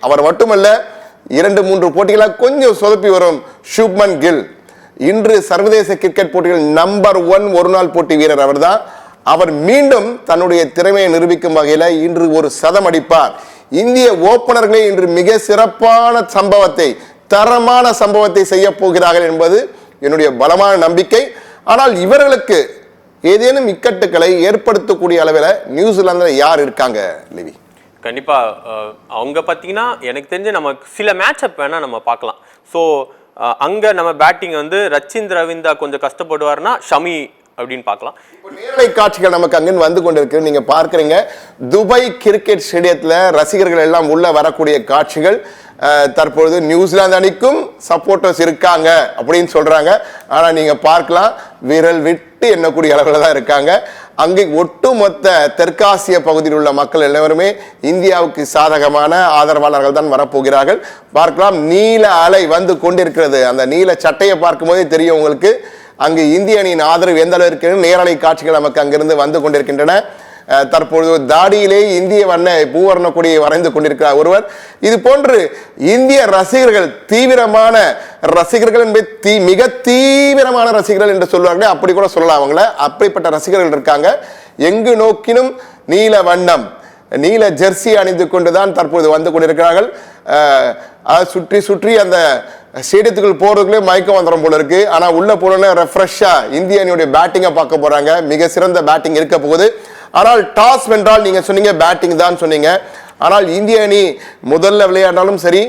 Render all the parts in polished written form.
அவர் மட்டுமல்ல 2-3 போட்டிகளாக கொஞ்சம் சொதப்பி வரும் சுப்மன் கில் இன்று சர்வதேச கிரிக்கெட் போட்டிகள் நம்பர் 1 ஒருநாள் போட்டி வீரர் அவர்தான். அவர் மீண்டும் தன்னுடைய திறமையை நிரூபிக்கும் வகையில் இன்று ஒரு சதம் அடிப்பார். இந்திய ஓபனர்களே இன்று மிக சிறப்பான சம்பவத்தை, தரமான சம்பவத்தை செய்ய போகிறார்கள் என்பது என்னுடைய பலமான நம்பிக்கை. ஆனால் இவர்களுக்கு ஏதேனும் இக்கட்டுகளை ஏற்படுத்தக்கூடிய அளவில் நியூசிலாந்துல யார் இருக்காங்க லிவி? கண்டிப்பா அவங்க பார்த்தீங்கன்னா எனக்கு தெரிஞ்சு நம்ம சில மேட்ச் அப் வேணா நம்ம பார்க்கலாம். ஸோ அங்க நம்ம பேட்டிங் வந்து ரச்சின் ரவீந்தா கொஞ்சம் கஷ்டப்படுவார்னா ஷமி அப்படின்னு பார்க்கலாம். நேரலை காட்சிகள் நமக்கு அங்கிருந்து வந்து கொண்டிருக்கு. நீங்க பார்க்குறீங்க துபாய் கிரிக்கெட் ஸ்டேடியத்தில் ரசிகர்கள் எல்லாம் உள்ள வரக்கூடிய காட்சிகள். தற்பொழுது நியூசிலாந்து அணிக்கும் சப்போர்ட்டர்ஸ் இருக்காங்க அப்படின்னு சொல்றாங்க. ஆனா நீங்க பார்க்கலாம் விரல் விட்டு எண்ணக்கூடிய அளவில் தான் இருக்காங்க. அங்கே ஒட்டுமொத்த தெற்காசிய பகுதியில் உள்ள மக்கள் எல்லாருமே இந்தியாவுக்கு சாதகமான ஆதரவாளர்கள் தான் வரப்போகிறார்கள். பார்க்கலாம் நீல அலை வந்து கொண்டிருக்கிறது. அந்த நீல சட்டையை பார்க்கும் போதே தெரியும் உங்களுக்கு அங்கு இந்திய அணியின் ஆதரவு எந்த அளவு இருக்கிறது. நேரலை காட்சிகள் நமக்கு அங்கிருந்து வந்து கொண்டிருக்கின்றன. தற்பொழுது தாடியிலே இந்திய பூவர்ண கொடியை வரைந்து கொண்டிருக்கிறார் ஒருவர். இது போன்று இந்திய ரசிகர்கள், தீவிரமான ரசிகர்கள் என்பது மிக தீவிரமான ரசிகர்கள் என்று சொல்வார்கள், அப்படி கூட சொல்லலாம் அவங்கள. அப்படிப்பட்ட ரசிகர்கள் இருக்காங்க. எங்கு நோக்கினும் நீல வண்ணம், நீல ஜெர்சி அணிந்து கொண்டுதான் தற்போது வந்து கொண்டிருக்கிறார்கள். சுற்றி சுற்றி அந்த ஸ்டேடியத்துக்குள் போறதுக்குள்ளே மயக்கம் வந்துடும் போல இருக்கு. ஆனா உள்ள போனோன்னே ரெஃப்ரெஷ்ஷா இந்திய அணியுடைய பேட்டிங்கை பார்க்க போறாங்க. மிக சிறந்த பேட்டிங் இருக்க போகுது. ஆனால் டாஸ் வென்றால் நீங்க சொன்னீங்க பேட்டிங் தான் சொன்னீங்க. ஆனால் இந்திய அணி முதல்ல விளையாடினாலும் சரி,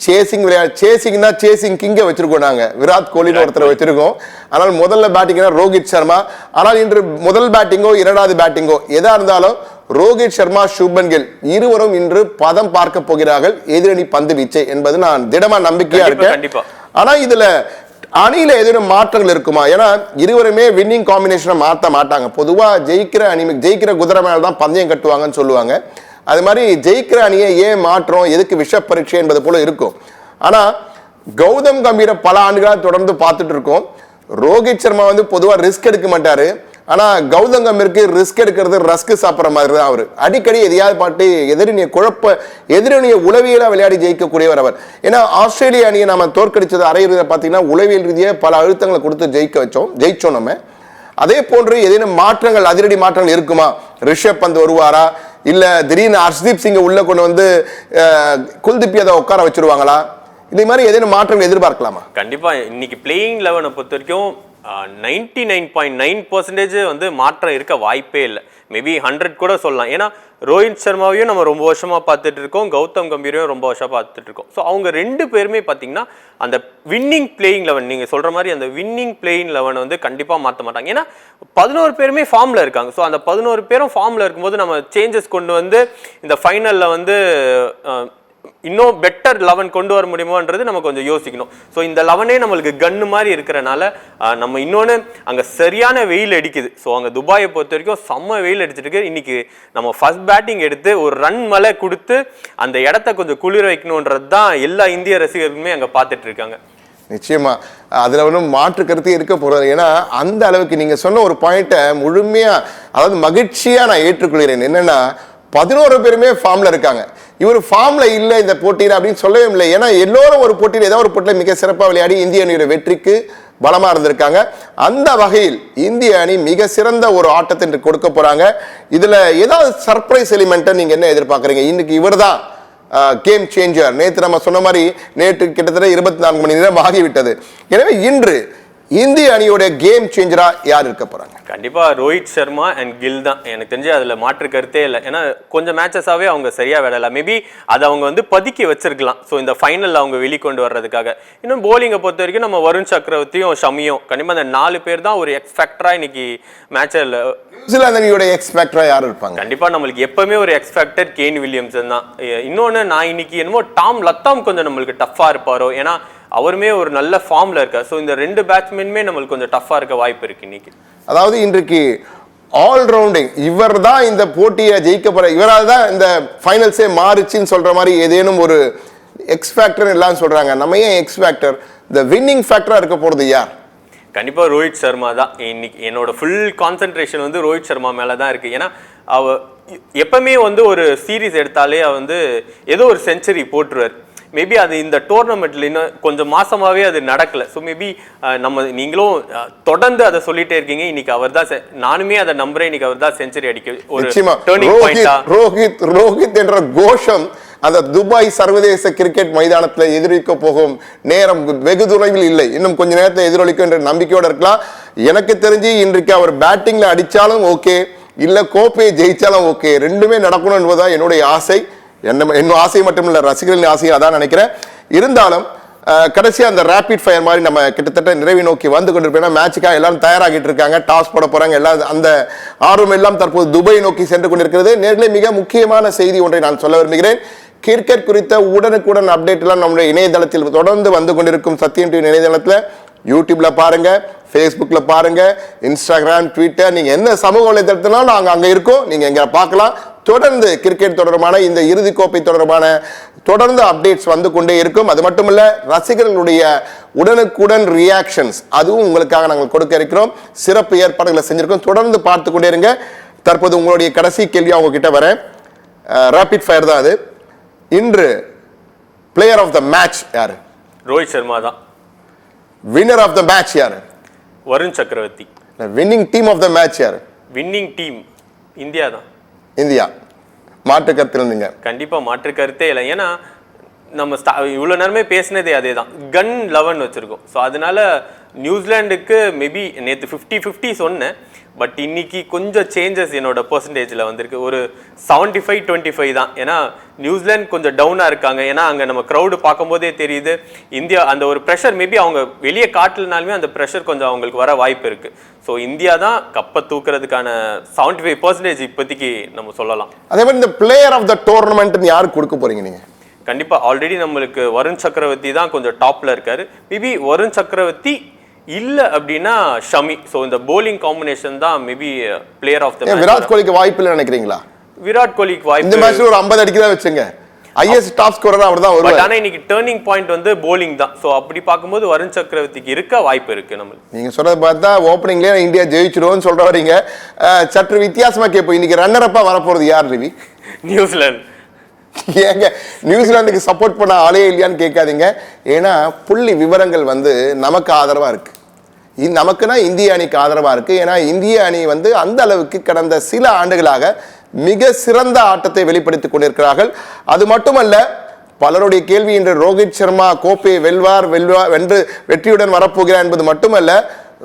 சேசிங் கிங்க வச்சிருக்கோம் நாங்க. விராட் கோலின்னு ஒருத்தர் வச்சிருக்கோம். ஆனால் முதல்ல பேட்டிங்னா ரோஹித் சர்மா. ஆனால் இன்று முதல் பேட்டிங்கோ இரண்டாவது பேட்டிங்கோ எதா இருந்தாலும் ரோஹித் சர்மா, சுப்மன் கில் இருவரும் இன்று பதம் பார்க்க போகிறார்கள் எதிரணி பந்து வீச்சை என்பது நான் திடமா நம்பிக்கையா இருக்கேன். ஆனா இதுல அணியில ஏதேனும் மாற்றங்கள் இருக்குமா? ஏன்னா இருவருமே வின்னிங் காம்பினேஷனை மாற்ற மாட்டாங்க. பொதுவா ஜெயிக்கிற குதிரை மேல தான் பந்தயம் கட்டுவாங்கன்னு சொல்லுவாங்க. அது மாதிரி ஜெயிக்கிற அணியை ஏன் மாற்றம், எதுக்கு விஷ பரீட்சை என்பது போல இருக்கும். ஆனா கௌதம் கம்பீரை பல ஆண்டுகளாக தொடர்ந்து பார்த்துட்டு இருக்கோம். ரோஹித் சர்மா வந்து பொதுவா ரிஸ்க் எடுக்க மாட்டாரு. ஆனா கௌதம் கம்பீருக்கு ரிஸ்க் எடுக்கிறது ரஸ்க் சாப்பிட்ற மாதிரி தான். அவரு அடிக்கடி எதையாவது பாட்டு எதிரணியை உளவியலா விளையாடி ஜெயிக்கக்கூடியவர் அவர். ஏன்னா ஆஸ்திரேலிய அணியை நம்ம தோற்கடிச்சது அரையிறுதியில் பார்த்தீங்கன்னா உளவியல் ரீதியாக பல அழுத்தங்களை கொடுத்து ஜெயிச்சோம் நம்ம. அதே போன்று ஏதேனும் மாற்றங்கள், அதிரடி மாற்றங்கள் இருக்குமா? ரிஷப் பந்த் வருவாரா, இல்ல திடீர்னு ஹர்ஷ்தீப் சிங்கை உள்ள கொண்டு வந்து குல்தீப் யாதவ் உட்கார வச்சிருவாங்களா? இதே மாதிரி ஏதேனும் மாற்றங்கள் எதிர்பார்க்கலாமா? கண்டிப்பா இன்னைக்கு பிளேயிங் 11 பொறுத்த வரைக்கும் 99.9% வந்து மாற்றம் இருக்க வாய்ப்பே இல்லை. மேபி 100 கூட சொல்லலாம். ஏன்னா ரோஹித் சர்மாவையும் நம்ம ரொம்ப வருஷமா பார்த்துட்டு இருக்கோம், கௌதம் கம்பீரையும் ரொம்ப வருஷமா பார்த்துட்டு இருக்கோம். ஸோ அவங்க 2 பேருமே பார்த்தீங்கன்னா அந்த வின்னிங் பிளேயிங் 11 நீங்க சொல்ற மாதிரி அந்த வின்னிங் பிளேயிங் 11 வந்து கண்டிப்பா மாற்ற மாட்டாங்க. ஏன்னா 11 பேருமே ஃபார்ம்ல இருக்காங்க. ஸோ அந்த 11 பேரும் ஃபார்ம்ல இருக்கும்போது நம்ம சேஞ்சஸ் கொண்டு வந்து இந்த ஃபைனல்ல வந்து இன்னும் பெட்டர் 11 கொண்டு வர முடியுமோன்றது நம்ம கொஞ்சம் யோசிக்கணும். ஸோ இந்த 11 நம்மளுக்கு கன்னு மாதிரி இருக்கிறனால நம்ம இன்னொன்று அங்கே சரியான வெயில் அடிக்குது. ஸோ அங்கே துபாயை பொறுத்த வரைக்கும் செம்ம வெயில் அடிச்சுட்டு இருக்கு. இன்னைக்கு நம்ம ஃபர்ஸ்ட் பேட்டிங் எடுத்து ஒரு ரன் மழை கொடுத்து அந்த இடத்த கொஞ்சம் குளிர வைக்கணுன்றது தான் எல்லா இந்திய ரசிகர்களுமே அங்கே பார்த்துட்டு இருக்காங்க. நிச்சயமா அதுல ஒன்றும் மாற்று கருத்து இருக்க போறது. ஏன்னா அந்த அளவுக்கு நீங்க சொன்ன ஒரு பாயிண்ட்டை முழுமையா, அதாவது மகிழ்ச்சியா நான் ஏற்றுக்கொள்கிறேன். என்னன்னா 11 பேருமே ஃபார்ம்ல இருக்காங்க. இவர் ஃபார்ம்ல இல்ல இந்த போட்டியில் அப்படின்னு சொல்லவே இல்லை. ஏன்னா எல்லோரும் ஒரு போட்டியில் ஏதாவது ஒரு போட்டியில் மிக சிறப்பாக விளையாடி இந்திய அணியுடைய வெற்றிக்கு பலமா இருந்திருக்காங்க. அந்த வகையில் இந்திய அணி மிக சிறந்த ஒரு ஆட்டத்தை கொடுக்க போறாங்க. இதுல ஏதாவது சர்ப்ரைஸ் எலிமெண்ட்டை நீங்க என்ன எதிர்பார்க்குறீங்க? இன்னைக்கு இவர் தான் கேம் சேஞ்சர். நேற்று நம்ம சொன்ன மாதிரி நேற்று கிட்டத்தட்ட 24 மணி நேரம் ஆகிவிட்டது. எனவே இன்று இந்திய அணியோட கேம் சேஞ்சரா யார் இருக்க போறாங்க? கண்டிப்பா ரோஹித் சர்மா அண்ட் கில் தான். எனக்கு தெரிஞ்சு அதுல மாற்று கருத்தே இல்லை. ஏன்னா கொஞ்சம் மேட்சஸாவே அவங்க சரியா விளையாடலாம். மேபி அதை அவங்க வந்து பதுக்கி வச்சிருக்கலாம். ஸோ இந்த ஃபைனல்ல அவங்க வெளிக்கொண்டு வர்றதுக்காக. இன்னும் போலிங்கை பொறுத்த வரைக்கும் நம்ம வருண் சக்கரவர்த்தியும் ஷமியும் கண்டிப்பா அந்த 4 பேர் தான் ஒரு எக்ஸ் ஃபேக்டரா இன்னைக்கு மேட்சில். நியூசிலாந்து அணியோட எக்ஸ் ஃபேக்டரா யார் இருப்பாங்க? கண்டிப்பா நம்மளுக்கு எப்பவுமே ஒரு எக்ஸ் ஃபேக்டர் கேன் வில்லியம்சன் தான். இன்னொன்னு நான் இன்னைக்கு என்னமோ டாம் லத்தாம் கொஞ்சம் நம்மளுக்கு டஃபா இருப்பாரோ, ஏன்னா அவருமே ஒரு நல்ல ஃபார்ம்ல இருக்கார். ஸோ இந்த 2 பேட்ஸ்மேனுமே நம்மளுக்கு கொஞ்சம் டஃபா இருக்க வாய்ப்பு இருக்கு இன்னைக்கு. அதாவது இன்றைக்கு ஆல்ரவுண்டிங் இவர் தான் இந்த போட்டியை ஜெயிக்க போற, இவரால் தான் இந்த ஃபைனல்ஸே மாறுச்சுன்னு சொல்ற மாதிரி ஏதேனும் ஒரு எக்ஸ் ஃபேக்டர் எல்லாம் சொல்றாங்க. நம்ம ஏன் எக்ஸ் ஃபேக்டர், இந்த வின்னிங் ஃபேக்டரா இருக்க போறது யார்? கண்டிப்பா ரோஹித் சர்மா தான். இன்னைக்கு என்னோட ஃபுல் கான்சென்ட்ரேஷன் வந்து ரோஹித் சர்மா மேல தான் இருக்கு. ஏன்னா எப்பவுமே வந்து ஒரு சீரீஸ் எடுத்தாலே வந்து ஏதோ ஒரு செஞ்சுரி போட்டுருவார். மேபி அது இந்த டோர்னமெண்ட்ல இன்னும் கொஞ்சம் மாசமாவே அது நடக்கல. ஸோ மேபி நீங்களும் தொடர்ந்து அதை சொல்லிட்டே இருக்கீங்க. இன்னைக்கு அவர் தான், நானுமே அதை நம்புறேன், இன்னைக்கு அவர் தான் செஞ்சுரி அடிக்க ஒரு டர்னிங் பாயிண்டா. ரோஹித் என்ற கோஷம் அந்த துபாய் சர்வதேச கிரிக்கெட் மைதானத்தில் எதிரொலிக்க போகும் நேரம் வெகு தொலைவில் இல்லை. இன்னும் கொஞ்ச நேரத்தில் எதிரொலிக்கும் என்ற நம்பிக்கையோடு இருக்கலாம். எனக்கு தெரிஞ்சு இன்றைக்கு அவர் பேட்டிங்ல அடிச்சாலும் ஓகே, இல்ல கோப்பையை ஜெயிச்சாலும் ஓகே, ரெண்டுமே நடக்கணும் என்பதுதான் என்னுடைய ஆசை. என்ன ஆசை மட்டும் இல்ல, ரசிகர்களின் ஆசையும் அதான் நினைக்கிறேன். இருந்தாலும் கடைசியா அந்த ரேபிட் ஃபயர் மாதிரி நம்ம கிட்டத்தட்ட நிறைவை நோக்கி வந்து கொண்டிருப்போம். மேட்சுக்காக எல்லாரும் தயாராகிட்டு இருக்காங்க, டாஸ் போட போறாங்க, எல்லாம் அந்த ஆர்வம் எல்லாம் தற்போது துபாய் நோக்கி சென்று கொண்டிருக்கிறது. நேர்களே, மிக முக்கியமான செய்தி ஒன்றை நான் சொல்ல விரும்புகிறேன். கிரிக்கெட் குறித்த உடனுக்குடன் அப்டேட் எல்லாம் நம்முடைய இணையதளத்தில் தொடர்ந்து வந்து கொண்டிருக்கும் சத்தியம் டிவி இணையதளத்தில் யூடியூப்ல பாருங்க, ஃபேஸ்புக்ல பாருங்க, இன்ஸ்டாகிராம், ட்விட்டர், நீங்க எந்த சமூக வலைதளத்தினாலும் நாங்க அங்க இருக்கோம், நீங்க எங்க பார்க்கலாம். தொடர்ந்து கிரிக்கெட் தொடர்பான இந்த இறுதிக்கோப்பை தொடர்பான தொடர்ந்து அப்டேட்ஸ் வந்து கொண்டே இருக்கும். அது மட்டுமல்ல, ரசிகர்களுடைய உடனுக்குடன் ரியாக்ஷன்ஸ் அதுவும் உங்களுக்காக நாங்கள் கொடுக்க இருக்கிறோம். சிறப்பு ஏற்பாடுகளை செஞ்சிருக்கோம், தொடர்ந்து பார்த்து கொண்டே இருங்க. தற்போது உங்களுடைய கடைசி கேள்வி அவங்க கிட்ட வரேன். ரேபிட் ஃபயர் தான் அது. இன்று பிளேயர் ஆஃப் த மேட்ச் யாரு? ரோஹித் சர்மா தான். வின்னர் ஆஃப் த மேட்ச் யாரு? Varun Chakravarthy. Winning team of the match யாரு? வின்னிங் டீம் இந்தியா தான். இந்தியா. மாற்று கருத்து இருந்தீங்க? கண்டிப்பா மாற்று கருத்தே இல்லை. ஏன்னா நம்ம இவ்வளவு நேரமே பேசினதே அதே தான், கன் 11 வச்சிருக்கோம். ஸோ அதனால நியூசிலாண்டுக்கு மேபி நேற்று 50-50 சொன்னேன், பட் இன்னைக்கு கொஞ்சம் சேஞ்சஸ் என்னோட பெர்சன்டேஜில் வந்திருக்கு. ஒரு 75-25 தான். ஏன்னா நியூசிலாந்து கொஞ்சம் டவுனாக இருக்காங்க. ஏன்னா அங்கே நம்ம க்ரௌடு பார்க்கும்போதே தெரியுது, இந்தியா அந்த ஒரு ப்ரெஷர் மேபி அவங்க வெளியே காட்டலனாலுமே அந்த ப்ரெஷர் கொஞ்சம் அவங்களுக்கு வர வாய்ப்பு இருக்கு. ஸோ இந்தியா தான் கப்பை தூக்குறதுக்கான 75% இப்போதைக்கு நம்ம சொல்லலாம். அதே மாதிரி இந்த பிளேயர் ஆஃப் த டோர்னமெண்ட் யாருக்கு கொடுக்க போறீங்க நீங்க? கண்டிப்பா ஆல்ரெடி நம்மளுக்கு வருண் சக்கரவர்த்தி தான் கொஞ்சம் டாப்ல இருக்காரு. மேபி வருண் சக்கரவர்த்தி இல்ல அப்படின்னா ஷமி. சோ இந்த bowling காம்பினேஷன் தான் maybe player of the match. Virat கோலிக்கு வாய்ப்பு இல்ல நினைக்கிறீங்களா? விராட் கோலிக்கு வாய்ப்பு இந்த மேட்ச்ல ஒரு 50 அடிக்கிறதா வெச்சுங்க. ஹையஸ்ட் டாப் ஸ்கோரர் அவர்தான் வருவார். ஆனா இன்னைக்கு டர்னிங் பாயிண்ட் வந்து bowling தான். சோ அப்படி பாக்கும்போது வருண் சக்கரவர்த்திக்கு இருக்க வாய்ப்பு இருக்கு. நம்ம நீங்க சொல்றத பார்த்தா ஓபனிங்லயே இந்தியா ஜெயிச்சிடும்னு சொல்ற வரீங்க. சற்று வித்தியாசமா கேப்போம், இன்னைக்கு ரன்னர் அப்பா வர போறது யார் ரவி? நியூசிலாந்து. ஏங்க நியூசிலாந்துக்கு சப்போர்ட் பண்ண ஆளே இல்லையான்னு கேட்காதீங்க. ஏன்னா புள்ளி விவரங்கள் வந்து நமக்கு ஆதரவா இருக்கு. நமக்குன்னா இந்திய அணிக்கு ஆதரவா இருக்கு. ஏன்னா இந்திய அணி வந்து அந்த அளவுக்கு கடந்த சில ஆண்டுகளாக மிக சிறந்த ஆட்டத்தை வெளிப்படுத்திக் கொண்டிருக்கிறார்கள். அது மட்டுமல்ல, பலருடைய கேள்வி இன்று ரோஹித் சர்மா கோப்பையை வென்று வெற்றியுடன் வரப்போகிறார் என்பது மட்டுமல்ல,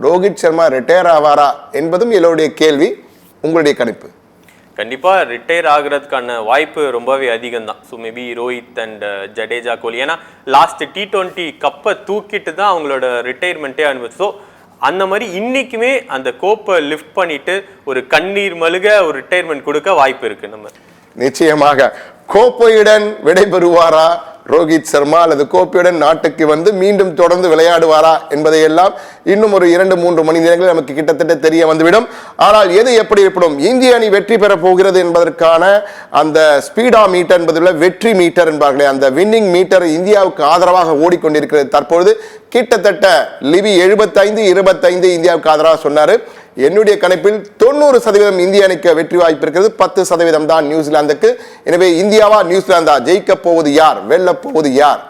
ரோஹித் சர்மா ரிட்டையர் ஆவாரா என்பதும் எல்லோருடைய கேள்வி. உங்களுடைய கணிப்பு? கண்டிப்பா ரிட்டையர் ஆகுறதுக்கான வாய்ப்பு ரொம்பவே அதிகம் தான். So maybe Rohit and Jadeja, Kohli, ஏன்னா லாஸ்ட் T20 கப்பை தூக்கிட்டு தான் அவங்களோட ரிட்டையர்மெண்ட்டே அனுபவிச்சு. ஸோ அந்த மாதிரி இன்னைக்குமே அந்த கோப்பை லிஃப்ட் பண்ணிட்டு ஒரு கண்ணீர் மல்க ஒரு ரிட்டையர்மெண்ட் கொடுக்க வாய்ப்பு இருக்கு. நம்ம நிச்சயமாக கோப்பையுடன் விடைபெறுவாரா ரோஹித் சர்மா, அல்லது கோப்பையுடன் நாட்டுக்கு வந்து மீண்டும் தொடர்ந்து விளையாடுவாரா என்பதையெல்லாம் இன்னும் ஒரு 2-3 மணி நேரங்கள் நமக்கு கிட்டத்தட்ட தெரிய வந்துவிடும். ஆனால் எது எப்படி இருப்பிடும், இந்திய அணி வெற்றி பெற போகிறது என்பதற்கான அந்த ஸ்பீடா மீட்டர் என்பதில் வெற்றி மீட்டர் என்பார்களே, அந்த வின்னிங் மீட்டர் இந்தியாவுக்கு ஆதரவாக ஓடிக்கொண்டிருக்கிறது. தற்பொழுது கிட்டத்தட்ட லிவி 75-25 இந்தியாவுக்கு ஆதரவாக சொன்னாரு. என்னுடைய கணிப்பில் 90% இந்திய அணிக்கு வெற்றி வாய்ப்பு இருக்கிறது, 10% தான் நியூசிலாந்துக்கு. எனவே இந்தியாவா நியூசிலாந்தா, ஜெயிக்க போவது யார், வெல்ல போவது யார்?